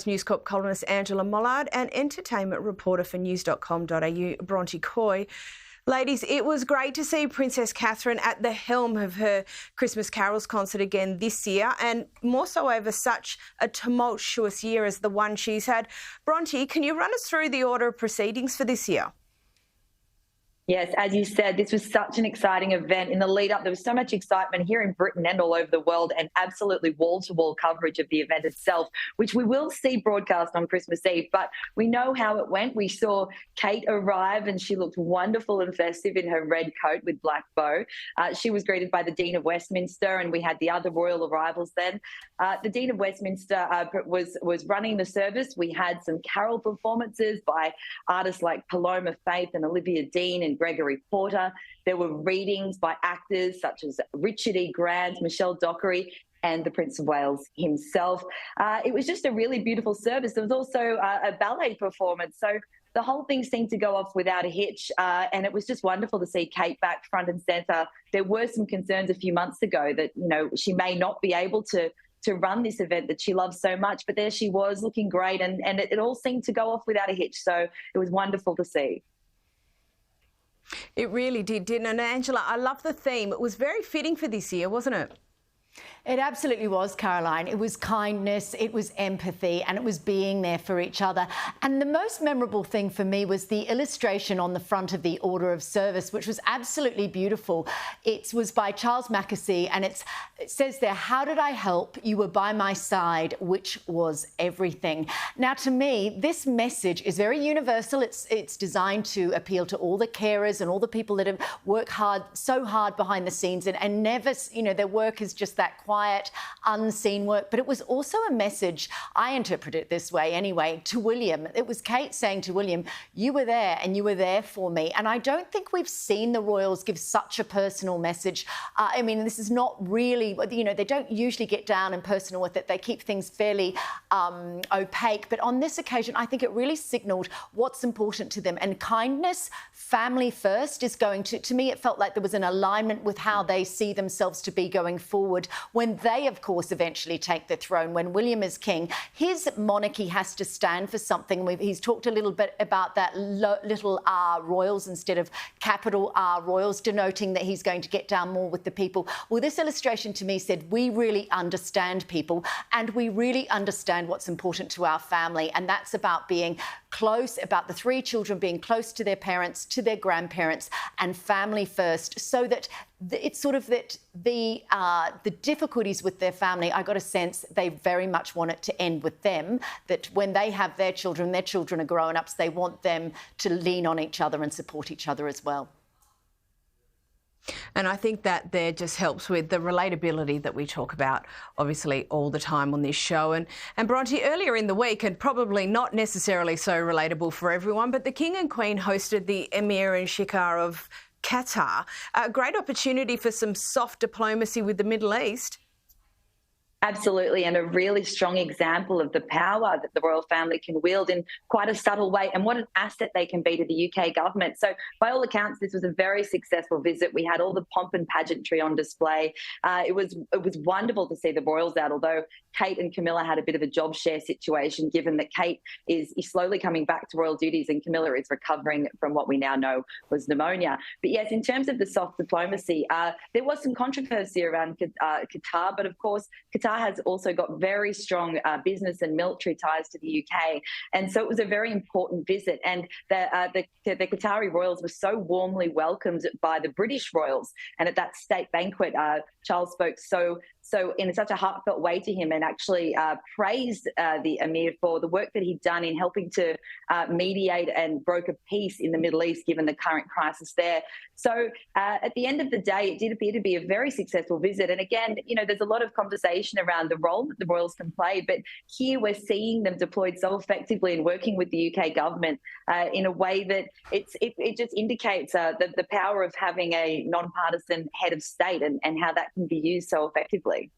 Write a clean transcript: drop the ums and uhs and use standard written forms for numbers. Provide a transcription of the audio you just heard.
News Corp columnist Angela Mollard and entertainment reporter for news.com.au Bronte Coy. Ladies, it was great to see Princess Catherine at the helm of her Christmas Carols concert again this year, and more so over such a tumultuous year as the one she's had. Bronte, can you run us through the order of proceedings for this year? Yes, as you said, this was such an exciting event. In the lead up, there was so much excitement here in Britain and all over the world, and absolutely wall-to-wall coverage of the event itself, which we will see broadcast on Christmas Eve. But we know how it went. We saw Kate arrive, and she looked wonderful and festive in her red coat with black bow. She was greeted by the Dean of Westminster, and we had the other royal arrivals then. The Dean of Westminster was running the service. We had some carol performances by artists like Paloma Faith and Olivia Dean and Gregory Porter. There were readings by actors such as Richard E. Grant, Michelle Dockery, and the Prince of Wales himself. It was just a really beautiful service. There was also a ballet performance. So the whole thing seemed to go off without a hitch, and it was just wonderful to see Kate back front and centre. There were some concerns a few months ago that, you know, she may not be able to run this event that she loves so much, but there she was looking great, and it all seemed to go off without a hitch. So it was wonderful to see. It really did, didn't it? And Angela, I love the theme. It was very fitting for this year, wasn't it? It absolutely was, Caroline. It was kindness, it was empathy, and it was being there for each other. And the most memorable thing for me was the illustration on the front of the Order of Service, which was absolutely beautiful. It was by Charles Mackesy, and it says there, "How did I help? You were by my side, which was everything." Now, to me, this message is very universal. It's designed to appeal to all the carers and all the people that have worked so hard behind the scenes and never, you know, their work is just that quiet, unseen work. But it was also a message, I interpret it this way anyway, to William. It was Kate saying to William, "You were there and you were there for me." And I don't think we've seen the royals give such a personal message. I mean, this is not really, you know, they don't usually get down and personal with it. They keep things fairly opaque. But on this occasion, I think it really signalled what's important to them. And kindness, family first, is going to me, it felt like there was an alignment with how they see themselves to be going forward. When they, of course, eventually take the throne, when William is king, his monarchy has to stand for something. He's talked a little bit about that little R royals instead of capital R royals, denoting that he's going to get down more with the people. Well, this illustration to me said, we really understand people and we really understand what's important to our family. And that's about being close, about the three children being close to their parents, to their grandparents, and family first, so that it's sort of that the difficulties with their family, I got a sense they very much want it to end with them, that when they have their children are growing up, so they want them to lean on each other and support each other as well. And I think that there just helps with the relatability that we talk about, obviously, all the time on this show. And Bronte, earlier in the week, and probably not necessarily so relatable for everyone, but the King and Queen hosted the Emir and Sheikha of Qatar. A great opportunity for some soft diplomacy with the Middle East. Absolutely, and a really strong example of the power that the royal family can wield in quite a subtle way, and what an asset they can be to the UK government. So by all accounts, this was a very successful visit. We had all the pomp and pageantry on display. It was wonderful to see the royals out, although Kate and Camilla had a bit of a job share situation, given that Kate is slowly coming back to royal duties and Camilla is recovering from what we now know was pneumonia. But yes, in terms of the soft diplomacy, there was some controversy around Qatar, but of course, Qatar has also got very strong business and military ties to the UK. And so it was a very important visit. And the Qatari royals were so warmly welcomed by the British royals. And at that state banquet, Charles spoke so in such a heartfelt way to him, and actually praised the Emir for the work that he'd done in helping to mediate and broker peace in the Middle East, given the current crisis there. So at the end of the day, it did appear to be a very successful visit. And again, you know, there's a lot of conversation around the role that the royals can play, but here we're seeing them deployed so effectively in working with the UK government in a way that it just indicates the power of having a nonpartisan head of state and how that can be used so effectively.